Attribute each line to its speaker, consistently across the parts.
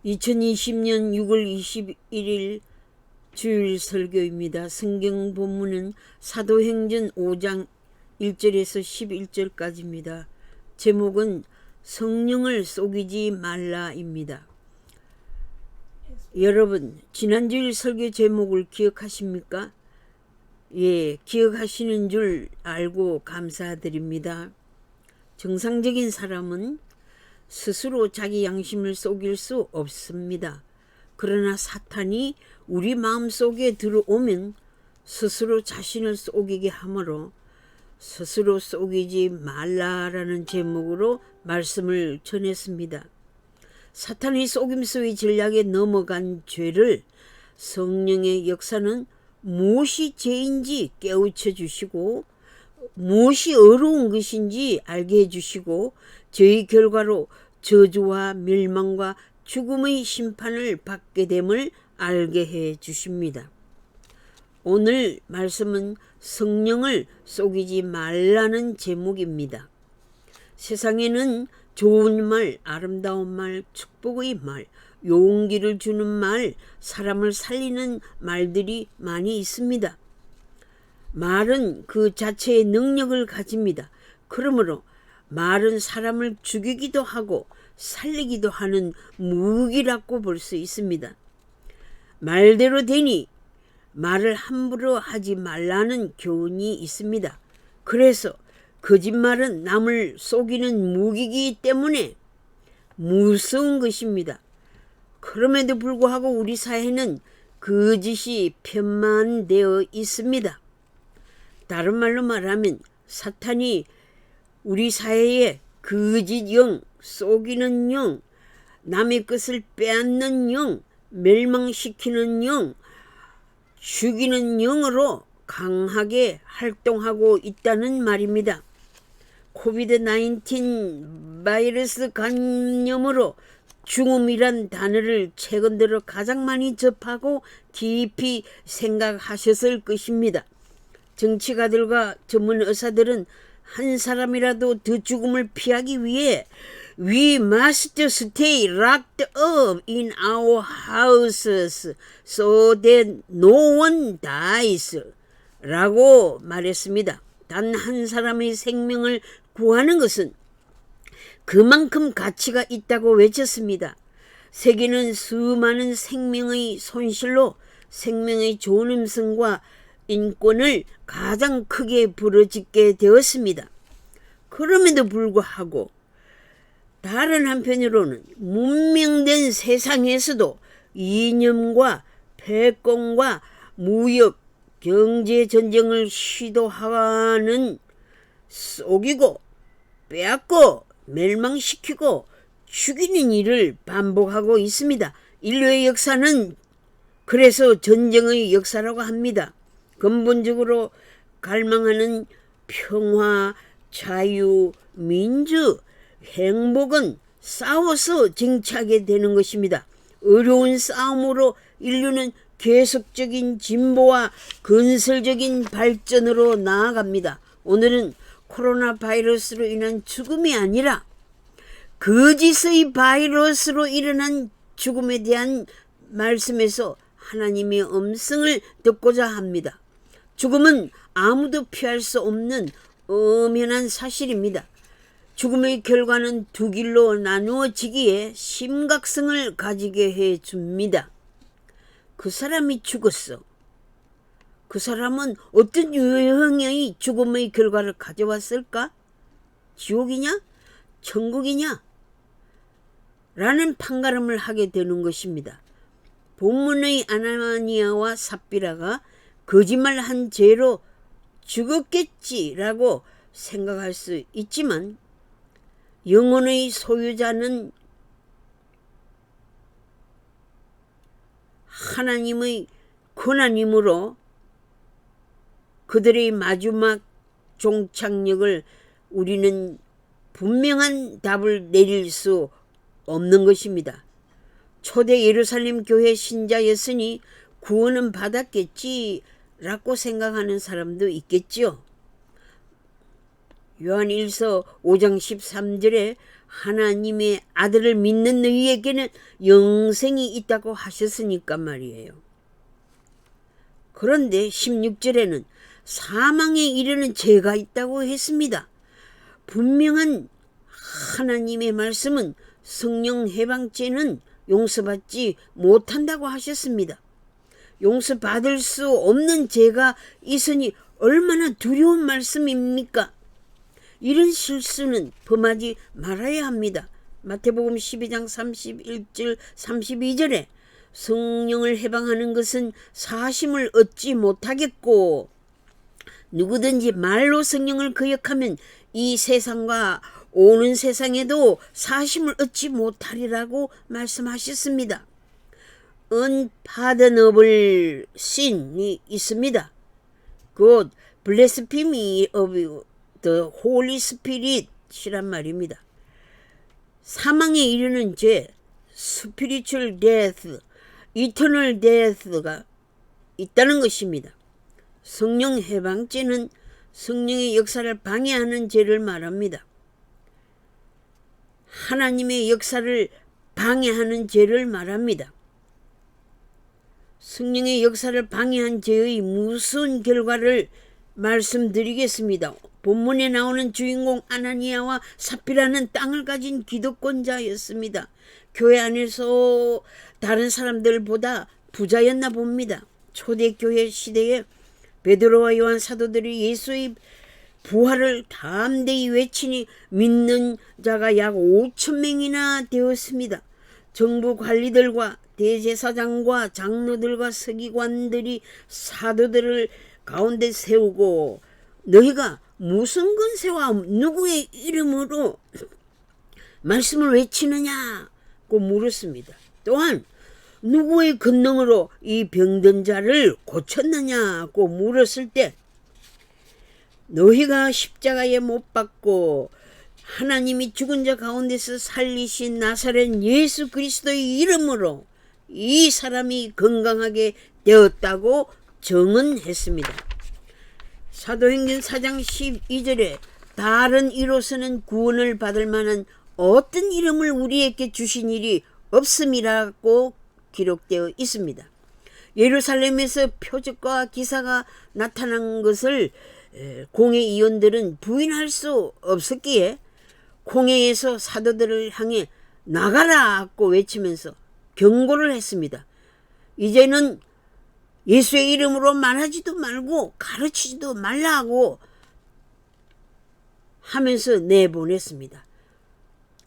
Speaker 1: 2020년 6월 21일 주일 설교입니다. 성경 본문은 사도행전 5장 1절에서 11절까지입니다. 제목은 성령을 속이지 말라입니다. 여러분, 지난주일 설교 제목을 기억하십니까? 예, 기억하시는 줄 알고 감사드립니다. 정상적인 사람은 스스로 자기 양심을 속일 수 없습니다. 그러나 사탄이 우리 마음속에 들어오면 스스로 자신을 속이게 하므로 스스로 속이지 말라라는 제목으로 말씀을 전했습니다. 사탄의 속임수의 전략에 넘어간 죄를 성령의 역사는 무엇이 죄인지 깨우쳐 주시고 무엇이 어려운 것인지 알게 해주시고 저의 결과로 저주와 멸망과 죽음의 심판을 받게 됨을 알게 해 주십니다. 오늘 말씀은 성령을 속이지 말라는 제목입니다. 세상에는 좋은 말, 아름다운 말, 축복의 말, 용기를 주는 말, 사람을 살리는 말들이 많이 있습니다. 말은 그 자체의 능력을 가집니다. 그러므로 말은 사람을 죽이기도 하고 살리기도 하는 무기라고 볼 수 있습니다. 말대로 되니 말을 함부로 하지 말라는 교훈이 있습니다. 그래서 거짓말은 남을 속이는 무기이기 때문에 무서운 것입니다. 그럼에도 불구하고 우리 사회는 거짓이 편만되어 있습니다. 다른 말로 말하면 사탄이 우리 사회에 거짓 영, 속이는 영, 남의 것을 빼앗는 영, 멸망시키는 영, 죽이는 영으로 강하게 활동하고 있다는 말입니다. 코비드-19 바이러스 감염으로 죽음이란 단어를 최근 들어 가장 많이 접하고 깊이 생각하셨을 것입니다. 정치가들과 전문 의사들은 한 사람이라도 더 죽음을 피하기 위해 We must stay locked up in our houses so that no one dies 라고 말했습니다. 단 한 사람의 생명을 구하는 것은 그만큼 가치가 있다고 외쳤습니다. 세계는 수많은 생명의 손실로 생명의 존엄성과 인권을 가장 크게 부러짓게 되었습니다. 그럼에도 불구하고 다른 한편으로는 문명된 세상에서도 이념과 패권과 무역, 경제 전쟁을 시도하는 속이고 빼앗고 멸망시키고 죽이는 일을 반복하고 있습니다. 인류의 역사는 그래서 전쟁의 역사라고 합니다. 근본적으로 갈망하는 평화, 자유, 민주, 행복은 싸워서 쟁취하게 되는 것입니다. 어려운 싸움으로 인류는 계속적인 진보와 건설적인 발전으로 나아갑니다. 오늘은 코로나 바이러스로 인한 죽음이 아니라 거짓의 바이러스로 일어난 죽음에 대한 말씀에서 하나님의 음성을 듣고자 합니다. 죽음은 아무도 피할 수 없는 엄연한 사실입니다. 죽음의 결과는 두 길로 나누어지기에 심각성을 가지게 해줍니다. 그 사람이 죽었어. 그 사람은 어떤 유형의 죽음의 결과를 가져왔을까? 지옥이냐? 천국이냐? 라는 판가름을 하게 되는 것입니다. 본문의 아나니아와 삽비라가 거짓말한 죄로 죽었겠지라고 생각할 수 있지만 영혼의 소유자는 하나님의 권한이므로 그들의 마지막 종착역을 우리는 분명한 답을 내릴 수 없는 것입니다. 초대 예루살렘 교회 신자였으니 구원은 받았겠지라고 생각하는 사람도 있겠죠. 요한 1서 5장 13절에 하나님의 아들을 믿는 너희에게는 영생이 있다고 하셨으니까 말이에요. 그런데 16절에는 사망에 이르는 죄가 있다고 했습니다. 분명한 하나님의 말씀은 성령 해방죄는 용서받지 못한다고 하셨습니다. 용서받을 수 없는 죄가 있으니 얼마나 두려운 말씀입니까? 이런 실수는 범하지 말아야 합니다. 마태복음 12장 31절 32절에 성령을 해방하는 것은 사심을 얻지 못하겠고 누구든지 말로 성령을 거역하면 이 세상과 오는 세상에도 사심을 얻지 못하리라고 말씀하셨습니다. unpardonable sin이 있습니다. 곧 blasphemy of the Holy Spirit이란 말입니다. 사망에 이르는 죄, spiritual death, eternal death가 있다는 것입니다. 성령 해방죄는 성령의 역사를 방해하는 죄를 말합니다. 하나님의 역사를 방해하는 죄를 말합니다. 성령의 역사를 방해한 죄의 무서운 결과를 말씀드리겠습니다. 본문에 나오는 주인공 아나니아와 삽비라는 땅을 가진 기득권자였습니다. 교회 안에서 다른 사람들보다 부자였나 봅니다. 초대교회 시대에 베드로와 요한 사도들이 예수의 부활을 담대히 외치니 믿는 자가 약 5,000명이나 되었습니다. 정부 관리들과 대제사장과 장로들과 서기관들이 사도들을 가운데 세우고 너희가 무슨 권세와 누구의 이름으로 말씀을 외치느냐고 물었습니다. 또한 누구의 권능으로 이 병든 자를 고쳤느냐고 물었을 때 너희가 십자가에 못 박고 하나님이 죽은 자 가운데서 살리신 나사렛 예수 그리스도의 이름으로 이 사람이 건강하게 되었다고 증언했습니다. 사도행전 4장 12절에 다른 이로서는 구원을 받을 만한 어떤 이름을 우리에게 주신 일이 없음이라고 기록되어 있습니다. 예루살렘에서 표적과 기사가 나타난 것을 공회 의원들은 부인할 수 없었기에 공회에서 사도들을 향해 나가라고 외치면서 경고를 했습니다. 이제는 예수의 이름으로 말하지도 말고 가르치지도 말라고 하면서 내보냈습니다.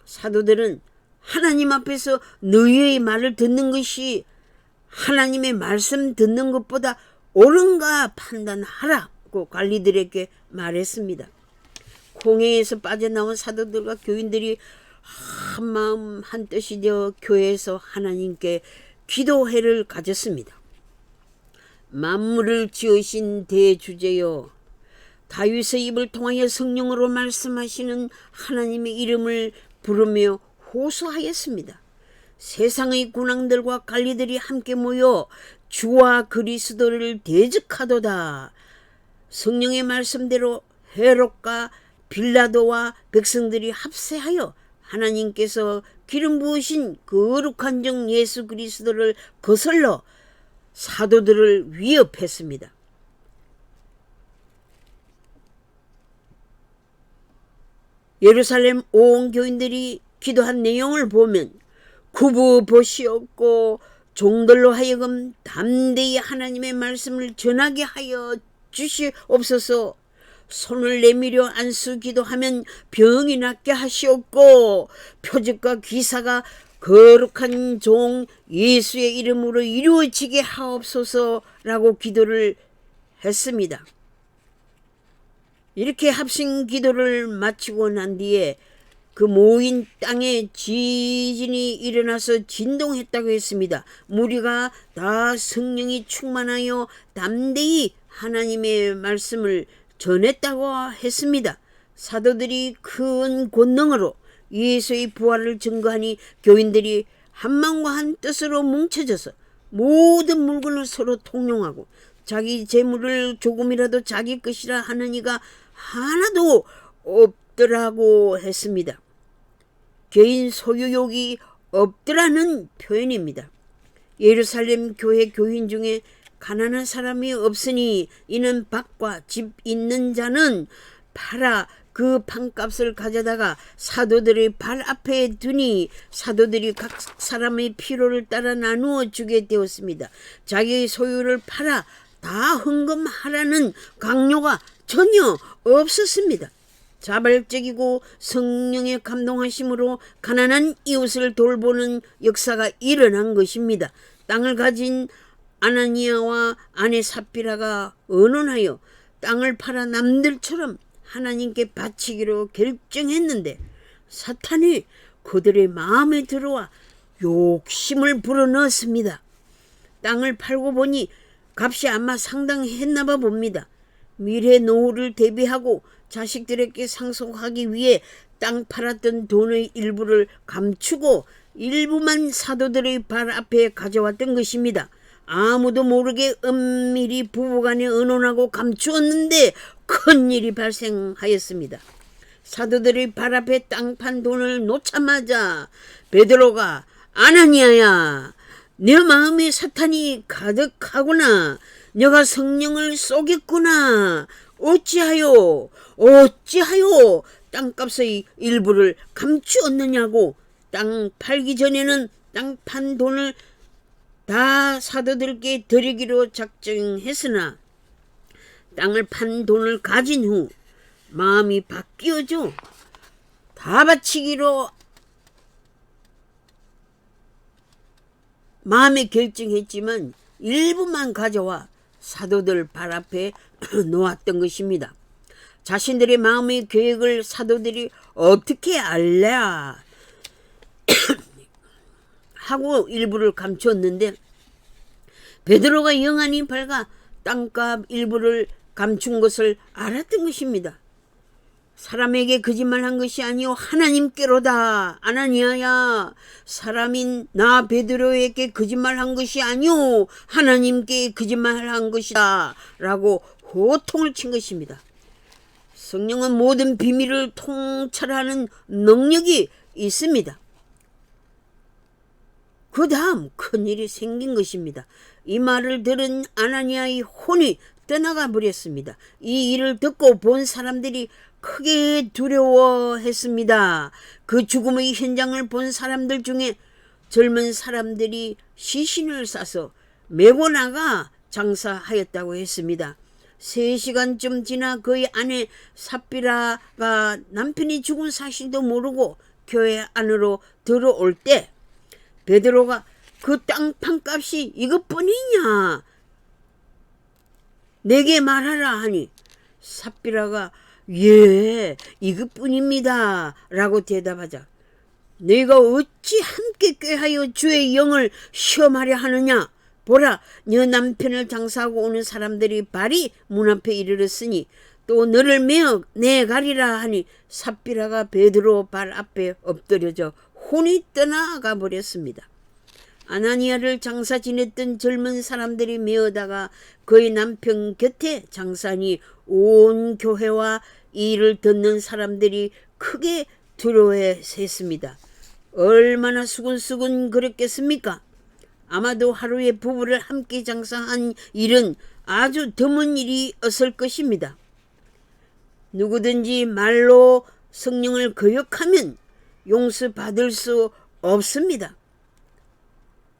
Speaker 1: 사도들은 하나님 앞에서 너희의 말을 듣는 것이 하나님의 말씀 듣는 것보다 옳은가 판단하라고 관리들에게 말했습니다. 공회에서 빠져나온 사도들과 교인들이 한마음 한뜻이 되어 교회에서 하나님께 기도회를 가졌습니다. 만물을 지으신 대주제여, 다윗의 입을 통하여 성령으로 말씀하시는 하나님의 이름을 부르며 호소하였습니다. 세상의 군왕들과 관리들이 함께 모여 주와 그리스도를 대적하도다. 성령의 말씀대로 헤롯과 빌라도와 백성들이 합세하여 하나님께서 기름 부으신 거룩한 종 예수 그리스도를 거슬러 사도들을 위협했습니다. 예루살렘 온 교인들이 기도한 내용을 보면 구부보시옵고 종들로 하여금 담대히 하나님의 말씀을 전하게 하여 주시옵소서. 손을 내밀어 안수 기도하면 병이 낫게 하시옵고 표적과 기사가 거룩한 종 예수의 이름으로 이루어지게 하옵소서라고 기도를 했습니다. 이렇게 합심 기도를 마치고 난 뒤에 그 모인 땅에 지진이 일어나서 진동했다고 했습니다. 무리가 다 성령이 충만하여 담대히 하나님의 말씀을 전했다고 했습니다. 사도들이 큰 권능으로 예수의 부활을 증거하니 교인들이 한마음과 한 뜻으로 뭉쳐져서 모든 물건을 서로 통용하고 자기 재물을 조금이라도 자기 것이라 하는 이가 하나도 없더라고 했습니다. 개인 소유욕이 없더라는 표현입니다. 예루살렘 교회 교인 중에 가난한 사람이 없으니 이는 밭과 집 있는 자는 팔아 그 판값을 가져다가 사도들의 발 앞에 두니 사도들이 각 사람의 필요를 따라 나누어 주게 되었습니다. 자기의 소유를 팔아 다 헌금하라는 강요가 전혀 없었습니다. 자발적이고 성령의 감동하심으로 가난한 이웃을 돌보는 역사가 일어난 것입니다. 땅을 가진 아나니아와 아내 삽비라가 언론하여 땅을 팔아 남들처럼 하나님께 바치기로 결정했는데 사탄이 그들의 마음에 들어와 욕심을 불어넣었습니다. 땅을 팔고 보니 값이 아마 상당했나 봐 봅니다. 미래 노후를 대비하고 자식들에게 상속하기 위해 땅 팔았던 돈의 일부를 감추고 일부만 사도들의 발 앞에 가져왔던 것입니다. 아무도 모르게 은밀히 부부간에 의논하고 감추었는데 큰일이 발생하였습니다. 사도들의 발 앞에 땅 판 돈을 놓자마자 베드로가 아나니아야, 내 마음에 사탄이 가득하구나. 너가 성령을 쏘겠구나. 어찌하여 땅값의 일부를 감추었느냐고. 땅 팔기 전에는 땅 판 돈을 다 사도들께 드리기로 작정했으나 땅을 판 돈을 가진 후 마음이 바뀌어져 다 바치기로 마음에 결정했지만 일부만 가져와 사도들 발 앞에 놓았던 것입니다. 자신들의 마음의 계획을 사도들이 어떻게 알랴 하고 일부를 감추었는데 베드로가 영안이 밝아 땅값 일부를 감춘 것을 알았던 것입니다. 사람에게 거짓말한 것이 아니오 하나님께로다. 아나니아야, 사람인 나 베드로에게 거짓말한 것이 아니오 하나님께 거짓말한 것이다 라고 호통을 친 것입니다. 성령은 모든 비밀을 통찰하는 능력이 있습니다. 그 다음 큰일이 생긴 것입니다. 이 말을 들은 아나니아의 혼이 떠나가 버렸습니다. 이 일을 듣고 본 사람들이 크게 두려워했습니다. 그 죽음의 현장을 본 사람들 중에 젊은 사람들이 시신을 싸서 메고 나가 장사하였다고 했습니다. 3시간쯤 지나 그의 아내 삽비라가 남편이 죽은 사실도 모르고 교회 안으로 들어올 때 베드로가 그 땅판 값이 이것뿐이냐 내게 말하라 하니 삽비라가 예 이것뿐입니다 라고 대답하자 너희가 어찌 함께 꾀하여 주의 영을 시험하려 하느냐 보라 네 남편을 장사하고 오는 사람들이 발이 문 앞에 이르렀으니 또 너를 메어 내가리라 하니 삽비라가 베드로 발 앞에 엎드려져 혼이 떠나가 버렸습니다. 아나니아를 장사 지냈던 젊은 사람들이 메어다가 그의 남편 곁에 장사하니 온 교회와 이 일을 듣는 사람들이 크게 두려워했습니다. 얼마나 수근수근 그랬겠습니까? 아마도 하루에 부부를 함께 장사한 일은 아주 드문 일이었을 것입니다. 누구든지 말로 성령을 거역하면 용서받을 수 없습니다.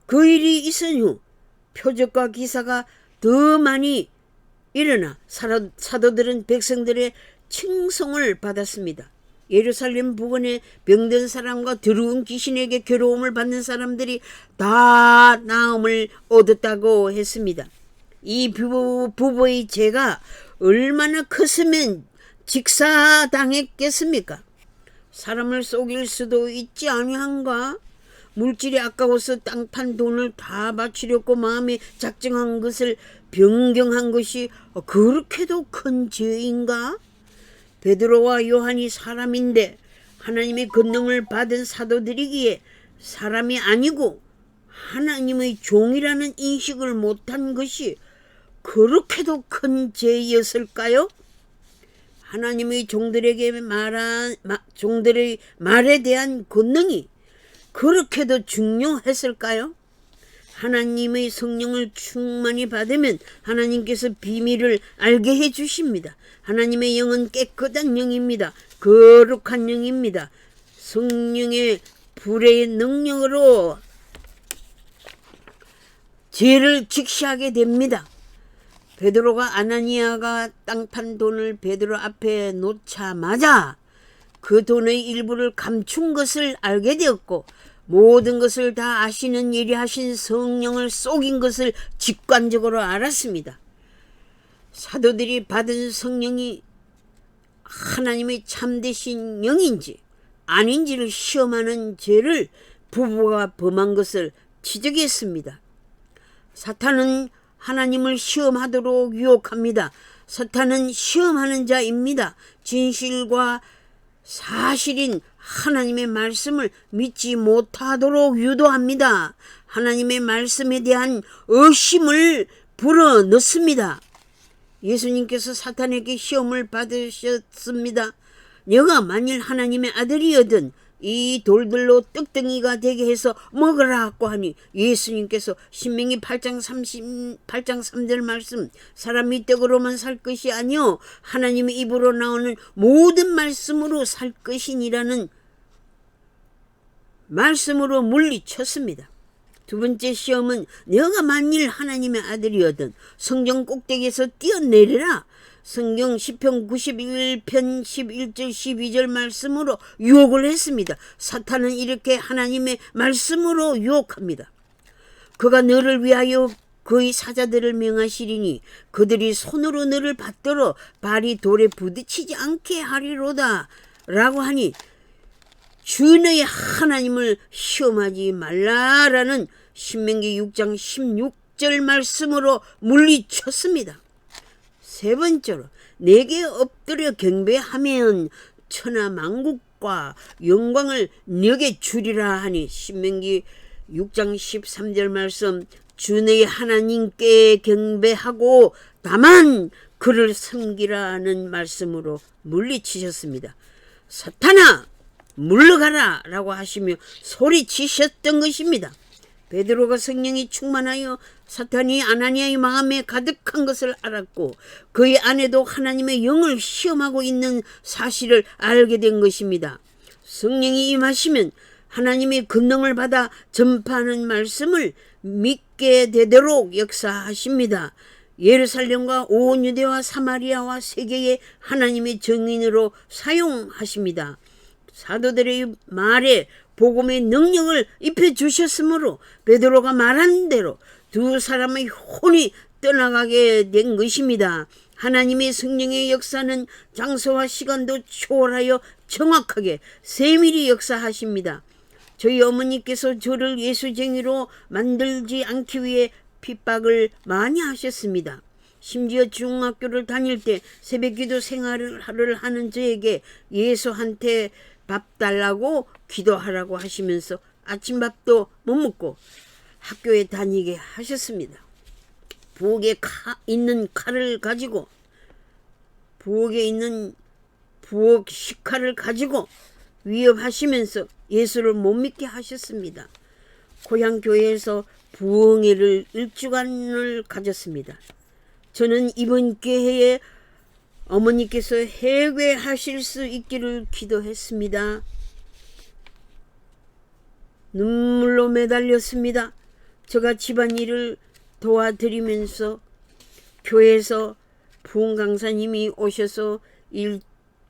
Speaker 1: 그 일이 있은 후 표적과 기사가 더 많이 일어나 사도들은 백성들의 칭송을 받았습니다. 예루살렘 부근에 병든 사람과 더러운 귀신에게 괴로움을 받는 사람들이 다 나음을 얻었다고 했습니다. 이 부부의 죄가 얼마나 컸으면 직사당했겠습니까? 사람을 속일 수도 있지 아니한가? 물질이 아까워서 땅 판 돈을 다 바치려고 마음에 작정한 것을 변경한 것이 그렇게도 큰 죄인가? 베드로와 요한이 사람인데 하나님의 권능을 받은 사도들이기에 사람이 아니고 하나님의 종이라는 인식을 못한 것이 그렇게도 큰 죄였을까요? 하나님의 종들의 말에 대한 권능이 그렇게도 중요했을까요? 하나님의 성령을 충만히 받으면 하나님께서 비밀을 알게 해 주십니다. 하나님의 영은 깨끗한 영입니다. 거룩한 영입니다. 성령의 불의 능력으로 죄를 직시하게 됩니다. 베드로가 아나니아가 땅 판 돈을 베드로 앞에 놓자마자 그 돈의 일부를 감춘 것을 알게 되었고 모든 것을 다 아시는 예리하신 성령을 속인 것을 직관적으로 알았습니다. 사도들이 받은 성령이 하나님의 참되신 영인지 아닌지를 시험하는 죄를 부부가 범한 것을 지적했습니다. 사탄은 하나님을 시험하도록 유혹합니다. 사탄은 시험하는 자입니다. 진실과 사실인 하나님의 말씀을 믿지 못하도록 유도합니다. 하나님의 말씀에 대한 의심을 불어넣습니다. 예수님께서 사탄에게 시험을 받으셨습니다. 너가 만일 하나님의 아들이거든 이 돌들로 떡덩이가 되게 해서 먹으라고 하니 예수님께서 신명기 8장 3절 말씀 사람이 떡으로만 살 것이 아니요 하나님의 입으로 나오는 모든 말씀으로 살 것이니라는 말씀으로 물리쳤습니다. 두 번째 시험은 너가 만일 하나님의 아들이거든 성경 꼭대기에서 뛰어내리라. 성경 시편 91편 11절 12절 말씀으로 유혹을 했습니다. 사탄은 이렇게 하나님의 말씀으로 유혹합니다. 그가 너를 위하여 그의 사자들을 명하시리니 그들이 손으로 너를 받들어 발이 돌에 부딪히지 않게 하리로다 라고 하니 주 너의 하나님을 시험하지 말라라는 신명기 6장 16절 말씀으로 물리쳤습니다. 세 번째로 내게 엎드려 경배하면 천하 만국과 영광을 너게 주리라 하니 신명기 6장 13절 말씀 주 너의 하나님께 경배하고 다만 그를 섬기라는 말씀으로 물리치셨습니다. 사탄아 물러가라 라고 하시며 소리치셨던 것입니다. 베드로가 성령이 충만하여 사탄이 아나니아의 마음에 가득한 것을 알았고 그의 아내도 하나님의 영을 시험하고 있는 사실을 알게 된 것입니다. 성령이 임하시면 하나님의 권능을 받아 전파하는 말씀을 믿게 되도록 역사하십니다. 예루살렘과 온 유대와 사마리아와 세계에 하나님의 증인으로 사용하십니다. 사도들의 말에 복음의 능력을 입혀주셨으므로 베드로가 말한 대로 두 사람의 혼이 떠나가게 된 것입니다. 하나님의 성령의 역사는 장소와 시간도 초월하여 정확하게 세밀히 역사하십니다. 저희 어머니께서 저를 예수쟁이로 만들지 않기 위해 핍박을 많이 하셨습니다. 심지어 중학교를 다닐 때 새벽기도 생활을 하는 저에게 예수한테 밥 달라고 기도하라고 하시면서 아침밥도 못 먹고 학교에 다니게 하셨습니다. 부엌에 있는 칼을 가지고 부엌에 있는 부엌 식칼을 가지고 위협하시면서 예수를 못 믿게 하셨습니다. 고향 교회에서 부흥회를 일주간을 가졌습니다. 저는 이번 기회에 어머니께서 해괴하실 수 있기를 기도했습니다. 눈물로 매달렸습니다. 제가 집안일을 도와드리면서 교회에서 부흥 강사님이 오셔서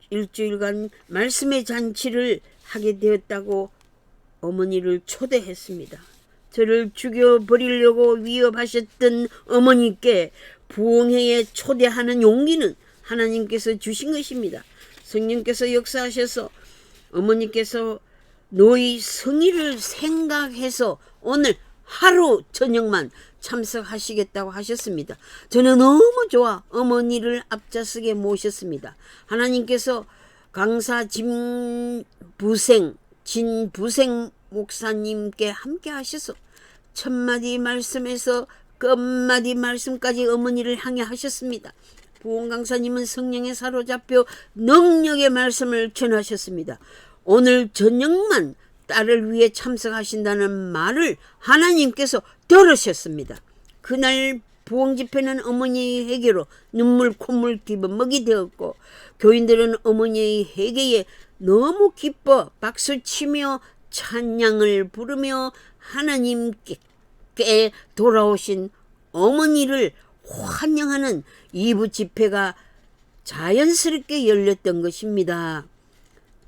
Speaker 1: 일주일간 말씀의 잔치를 하게 되었다고 어머니를 초대했습니다. 저를 죽여버리려고 위협하셨던 어머니께 부흥회에 초대하는 용기는 하나님께서 주신 것입니다. 성령께서 역사하셔서 어머니께서 너희 성의를 생각해서 오늘 하루 저녁만 참석하시겠다고 하셨습니다. 저는 너무 좋아 어머니를 앞좌석에 모셨습니다. 하나님께서 강사 진부생 목사님께 함께 하셔서 첫마디 말씀에서 끝마디 말씀까지 어머니를 향해 하셨습니다. 부흥 강사님은 성령에 사로잡혀 능력의 말씀을 전하셨습니다. 오늘 저녁만 딸을 위해 참석하신다는 말을 하나님께서 들으셨습니다. 그날 부흥 집회는 어머니의 회개로 눈물 콧물 기범먹이 되었고 교인들은 어머니의 회개에 너무 기뻐 박수치며 찬양을 부르며 하나님께 돌아오신 어머니를 환영하는 2부 집회가 자연스럽게 열렸던 것입니다.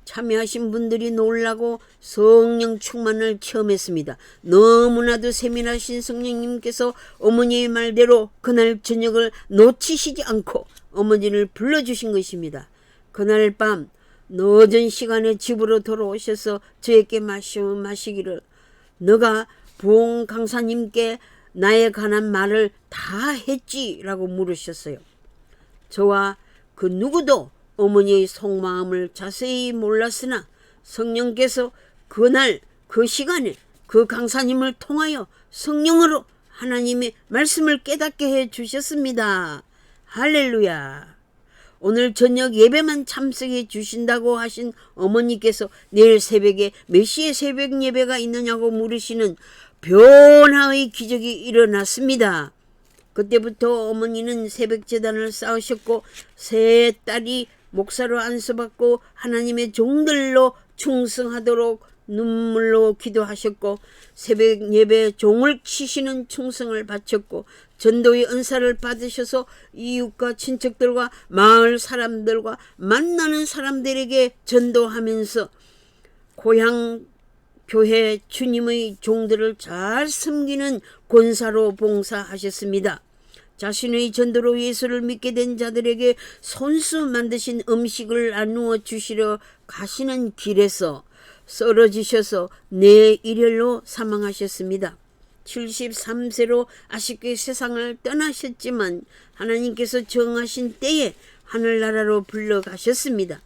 Speaker 1: 참여하신 분들이 놀라고 성령 충만을 체험했습니다. 너무나도 세밀하신 성령님께서 어머니의 말대로 그날 저녁을 놓치시지 않고 어머니를 불러주신 것입니다. 그날 밤 늦은 시간에 집으로 돌아오셔서 저에게 말씀하시기를 너가 부흥 강사님께 나에 관한 말을 다 했지? 라고 물으셨어요. 저와 그 누구도 어머니의 속마음을 자세히 몰랐으나 성령께서 그날 그 시간에 그 강사님을 통하여 성령으로 하나님의 말씀을 깨닫게 해 주셨습니다. 할렐루야. 오늘 저녁 예배만 참석해 주신다고 하신 어머니께서 내일 새벽에 몇 시에 새벽 예배가 있느냐고 물으시는 변화의 기적이 일어났습니다. 그때부터 어머니는 새벽 제단을 쌓으셨고 세 딸이 목사로 안수받고 하나님의 종들로 충성하도록 눈물로 기도하셨고 새벽 예배 종을 치시는 충성을 바쳤고 전도의 은사를 받으셔서 이웃과 친척들과 마을 사람들과 만나는 사람들에게 전도하면서 고향 교회 주님의 종들을 잘 섬기는 권사로 봉사하셨습니다. 자신의 전도로 예수를 믿게 된 자들에게 손수 만드신 음식을 나누어 주시러 가시는 길에서 쓰러지셔서 내일혈로 사망하셨습니다. 73세로 아쉽게 세상을 떠나셨지만 하나님께서 정하신 때에 하늘나라로 불러가셨습니다.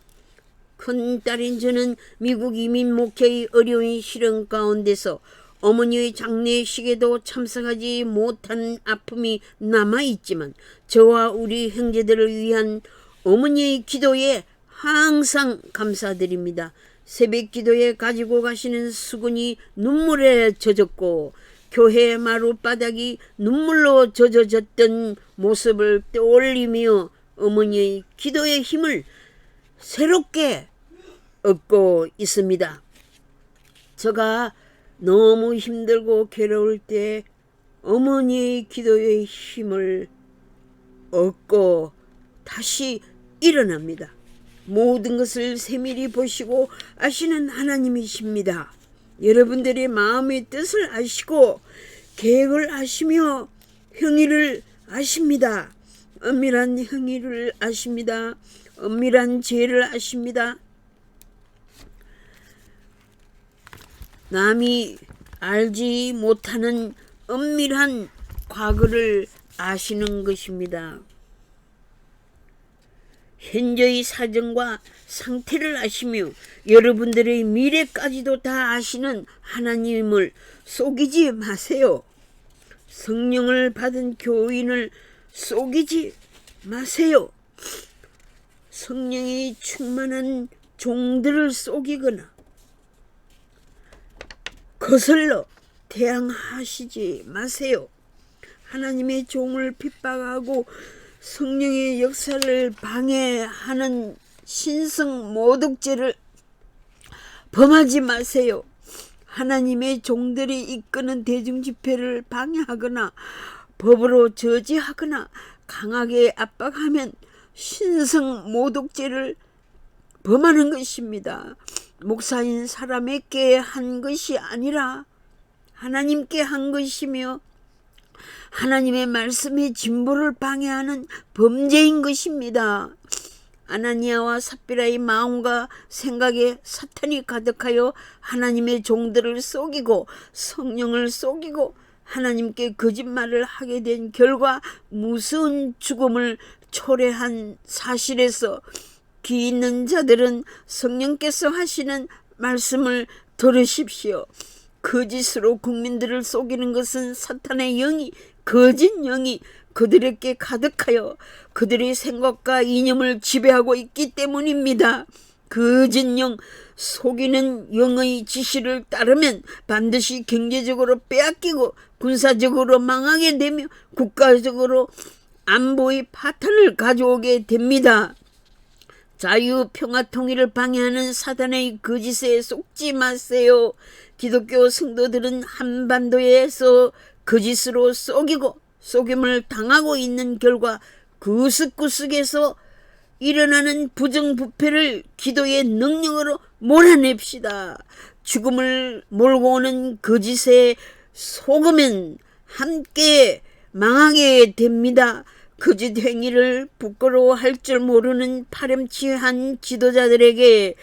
Speaker 1: 큰딸인 저는 미국 이민 목회의 어려운 시련 가운데서 어머니의 장례식에도 참석하지 못한 아픔이 남아있지만 저와 우리 형제들을 위한 어머니의 기도에 항상 감사드립니다. 새벽 기도에 가지고 가시는 수건이 눈물에 젖었고 교회 마룻바닥이 눈물로 젖어졌던 모습을 떠올리며 어머니의 기도의 힘을 새롭게 얻고 있습니다. 제가 너무 힘들고 괴로울 때 어머니의 기도의 힘을 얻고 다시 일어납니다. 모든 것을 세밀히 보시고 아시는 하나님이십니다. 여러분들의 마음의 뜻을 아시고 계획을 아시며 행위를 아십니다. 엄밀한 행위를 아십니다. 엄밀한 죄를 아십니다. 남이 알지 못하는 엄밀한 과거를 아시는 것입니다. 현재의 사정과 상태를 아시며 여러분들의 미래까지도 다 아시는 하나님을 속이지 마세요. 성령을 받은 교인을 속이지 마세요. 성령이 충만한 종들을 속이거나 거슬러 대항하시지 마세요. 하나님의 종을 핍박하고 성령의 역사를 방해하는 신성 모독죄를 범하지 마세요. 하나님의 종들이 이끄는 대중집회를 방해하거나 법으로 저지하거나 강하게 압박하면 신성 모독죄를 범하는 것입니다. 목사인 사람에게 한 것이 아니라 하나님께 한 것이며 하나님의 말씀의 진보를 방해하는 범죄인 것입니다. 아나니아와 삽비라의 마음과 생각에 사탄이 가득하여 하나님의 종들을 속이고 성령을 속이고 하나님께 거짓말을 하게 된 결과 무서운 죽음을 초래한 사실에서 귀 있는 자들은 성령께서 하시는 말씀을 들으십시오. 거짓으로 국민들을 속이는 것은 사탄의 영이 거짓 영이 그들에게 가득하여 그들의 생각과 이념을 지배하고 있기 때문입니다. 거짓 영, 속이는 영의 지시를 따르면 반드시 경제적으로 빼앗기고 군사적으로 망하게 되며 국가적으로 안보의 파탄을 가져오게 됩니다. 자유, 평화, 통일을 방해하는 사단의 거짓에 속지 마세요. 기독교 성도들은 한반도에서 거짓으로 속이고 속임을 당하고 있는 결과 구석구석에서 일어나는 부정부패를 기도의 능력으로 몰아냅시다. 죽음을 몰고 오는 거짓에 속으면 함께 망하게 됩니다. 거짓 행위를 부끄러워할 줄 모르는 파렴치한 지도자들에게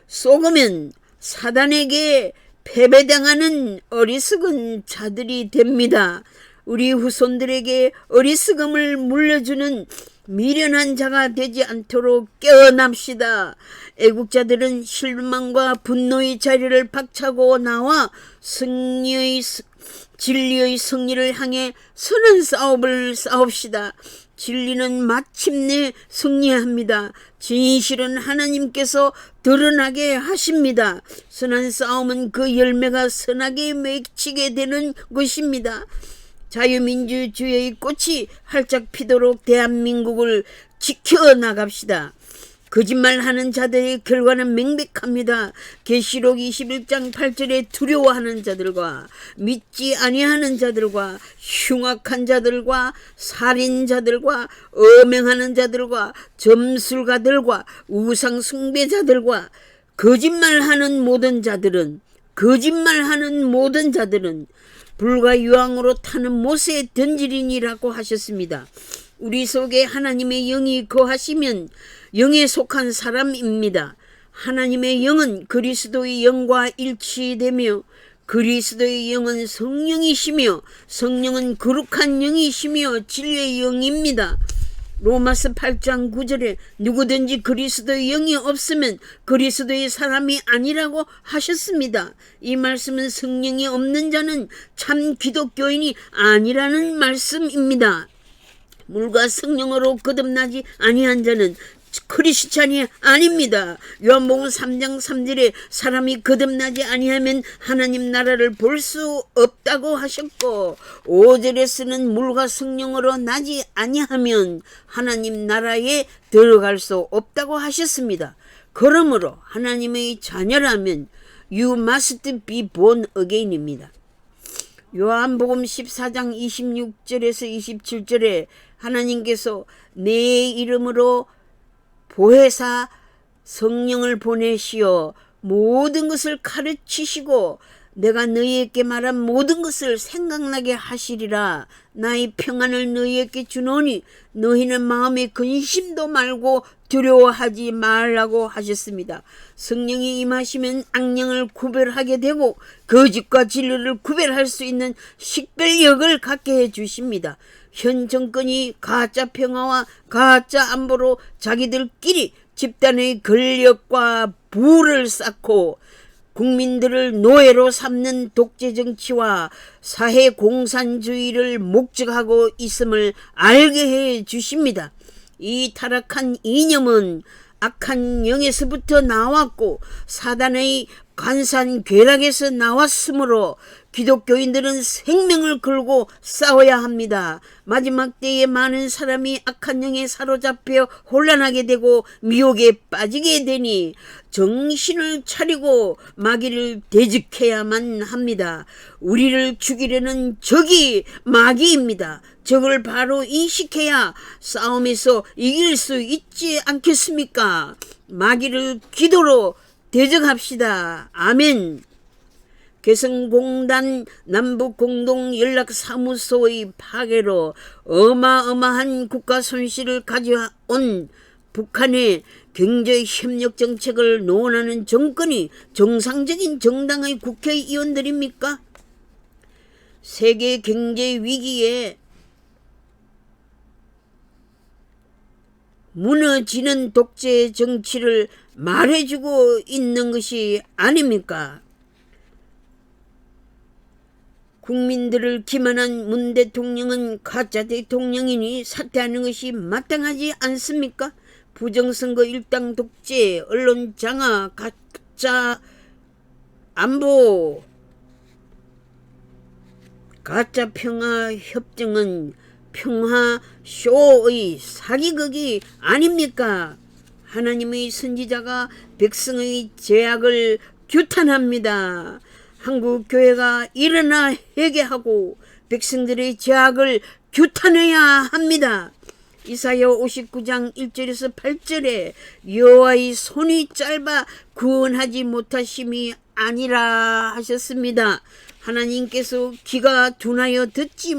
Speaker 1: 속으면 사단에게 패배당하는 어리석은 자들이 됩니다. 우리 후손들에게 어리석음을 물려주는 미련한 자가 되지 않도록 깨어납시다. 애국자들은 실망과 분노의 자리를 박차고 나와 진리의 승리를 향해 선한 싸움을 싸웁시다. 진리는 마침내 승리합니다. 진실은 하나님께서 드러나게 하십니다. 선한 싸움은 그 열매가 선하게 맺히게 되는 것입니다. 자유민주주의의 꽃이 활짝 피도록 대한민국을 지켜나갑시다. 거짓말하는 자들의 결과는 명백합니다. 계시록 21장 8절에 두려워하는 자들과 믿지 아니하는 자들과 흉악한 자들과 살인자들과 음행하는 자들과 점술가들과 우상 숭배자들과 거짓말하는 모든 자들은 불과 유황으로 타는 못에 던지리니라고 하셨습니다. 우리 속에 하나님의 영이 거하시면 영에 속한 사람입니다. 하나님의 영은 그리스도의 영과 일치되며 그리스도의 영은 성령이시며 성령은 거룩한 영이시며 진리의 영입니다. 로마서 8장 9절에 누구든지 그리스도의 영이 없으면 그리스도의 사람이 아니라고 하셨습니다. 이 말씀은 성령이 없는 자는 참 기독교인이 아니라는 말씀입니다. 물과 성령으로 거듭나지 아니한 자는 크리스찬이 아닙니다. 요한복음 3장 3절에 사람이 거듭나지 아니하면 하나님 나라를 볼 수 없다고 하셨고 5절에서는 물과 성령으로 나지 아니하면 하나님 나라에 들어갈 수 없다고 하셨습니다. 그러므로 하나님의 자녀라면 You must be born again입니다. 요한복음 14장 26절에서 27절에 하나님께서 내 이름으로 보혜사 성령을 보내시어 모든 것을 가르치시고 내가 너희에게 말한 모든 것을 생각나게 하시리라. 나의 평안을 너희에게 주노니 너희는 마음에 근심도 말고 두려워하지 말라고 하셨습니다. 성령이 임하시면 악령을 구별하게 되고 거짓과 진리를 구별할 수 있는 식별력을 갖게 해주십니다. 현 정권이 가짜 평화와 가짜 안보로 자기들끼리 집단의 권력과 부를 쌓고 국민들을 노예로 삼는 독재 정치와 사회 공산주의를 목적하고 있음을 알게 해 주십니다. 이 타락한 이념은 악한 영에서부터 나왔고 사단의 간산 괴락에서 나왔으므로 기독교인들은 생명을 걸고 싸워야 합니다. 마지막 때에 많은 사람이 악한 영에 사로잡혀 혼란하게 되고 미혹에 빠지게 되니 정신을 차리고 마귀를 대적해야만 합니다. 우리를 죽이려는 적이 마귀입니다. 적을 바로 인식해야 싸움에서 이길 수 있지 않겠습니까? 마귀를 기도로 대적합시다. 아멘. 개성공단 남북공동연락사무소의 파괴로 어마어마한 국가 손실을 가져온 북한의 경제협력 정책을 논하는 정권이 정상적인 정당의 국회의원들입니까? 세계 경제 위기에 무너지는 독재 정치를 말해주고 있는 것이 아닙니까? 국민들을 기만한 문 대통령은 가짜 대통령이니 사퇴하는 것이 마땅하지 않습니까? 부정선거 일당 독재, 언론 장악, 가짜 안보, 가짜 평화 협정은 평화쇼의 사기극이 아닙니까? 하나님의 선지자가 백성의 죄악을 규탄합니다. 한국 교회가 일어나 회개하고 백성들의 죄악을 규탄해야 합니다. 이사야 59장 1절에서 8절에 여호와의 손이 짧아 구원하지 못하심이 아니라 하셨습니다. 하나님께서 귀가 둔하여 듣지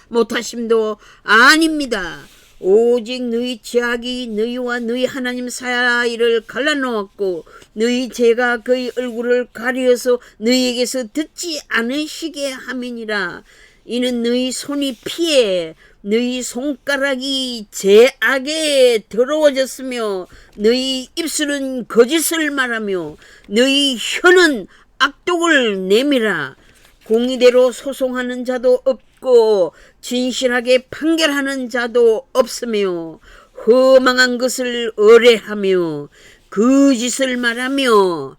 Speaker 1: 못하심도 아닙니다. 오직 너희 죄악이 너희와 너희 하나님 사이를 갈라놓았고 너희 죄가 그의 얼굴을 가리어서 너희에게서 듣지 않으시게 함이니라. 이는 너희 손이 피해 너희 손가락이 죄악에 더러워졌으며 너희 입술은 거짓을 말하며 너희 혀는 악독을 내밀어. 공의대로 소송하는 자도 없고 진실하게 판결하는 자도 없으며 허망한 것을 의뢰하며 거짓을 말하며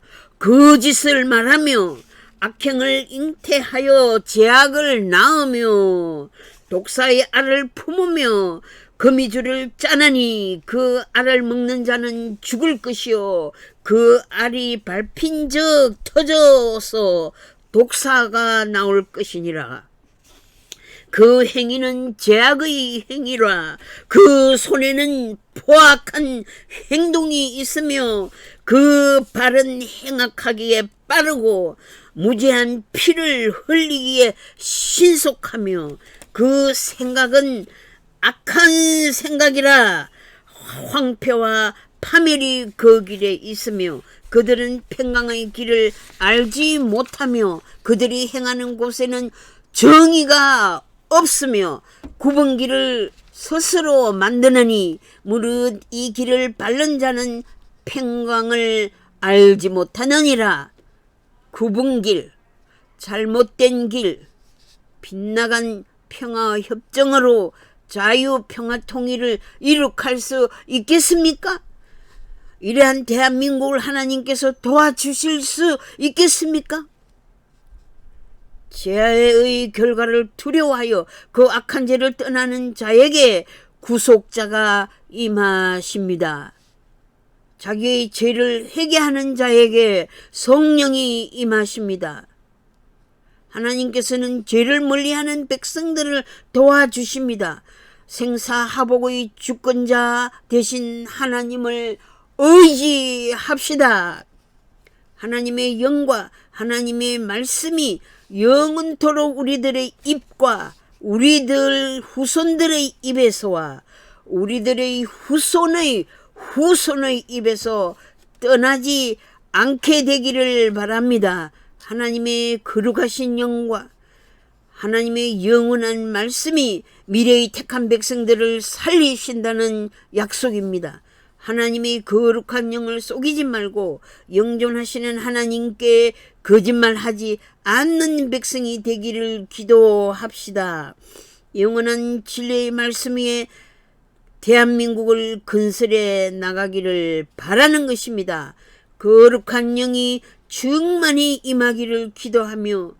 Speaker 1: 악행을 잉태하여 죄악을 낳으며 독사의 알을 품으며 거미줄을 짜나니 그 알을 먹는 자는 죽을 것이요 그 알이 밟힌 적 터져서 독사가 나올 것이니라. 그 행위는 죄악의 행위라. 그 손에는 포악한 행동이 있으며 그 발은 행악하기에 빠르고 무죄한 피를 흘리기에 신속하며 그 생각은 악한 생각이라. 황폐와 파멸이 그 길에 있으며 그들은 평강의 길을 알지 못하며 그들이 행하는 곳에는 정의가 없으며 굽은 길을 스스로 만드느니 무릇 이 길을 밟는 자는 평강을 알지 못하느니라. 굽은 길, 잘못된 길, 빗나간 평화협정으로 자유평화통일을 이룩할 수 있겠습니까? 이러한 대한민국을 하나님께서 도와주실 수 있겠습니까? 죄의 결과를 두려워하여 그 악한 죄를 떠나는 자에게 구속자가 임하십니다. 자기의 죄를 회개하는 자에게 성령이 임하십니다. 하나님께서는 죄를 멀리하는 백성들을 도와주십니다. 생사하복의 주권자 되신 하나님을 의지합시다. 하나님의 영과 하나님의 말씀이 영원토록 우리들의 입과 우리들 후손들의 입에서와 우리들의 후손의 입에서 떠나지 않게 되기를 바랍니다. 하나님의 거룩하신 영과 하나님의 영원한 말씀이 미래의 택한 백성들을 살리신다는 약속입니다. 하나님의 거룩한 영을 속이지 말고 영존하시는 하나님께 거짓말하지 않는 백성이 되기를 기도합시다. 영원한 진리의 말씀 위에 대한민국을 건설해 나가기를 바라는 것입니다. 거룩한 영이 충만히 임하기를 기도하며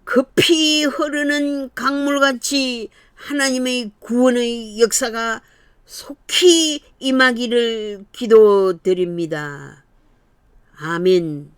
Speaker 1: 급히 흐르는 강물같이 하나님의 구원의 역사가 속히 임하기를 기도드립니다. 아멘.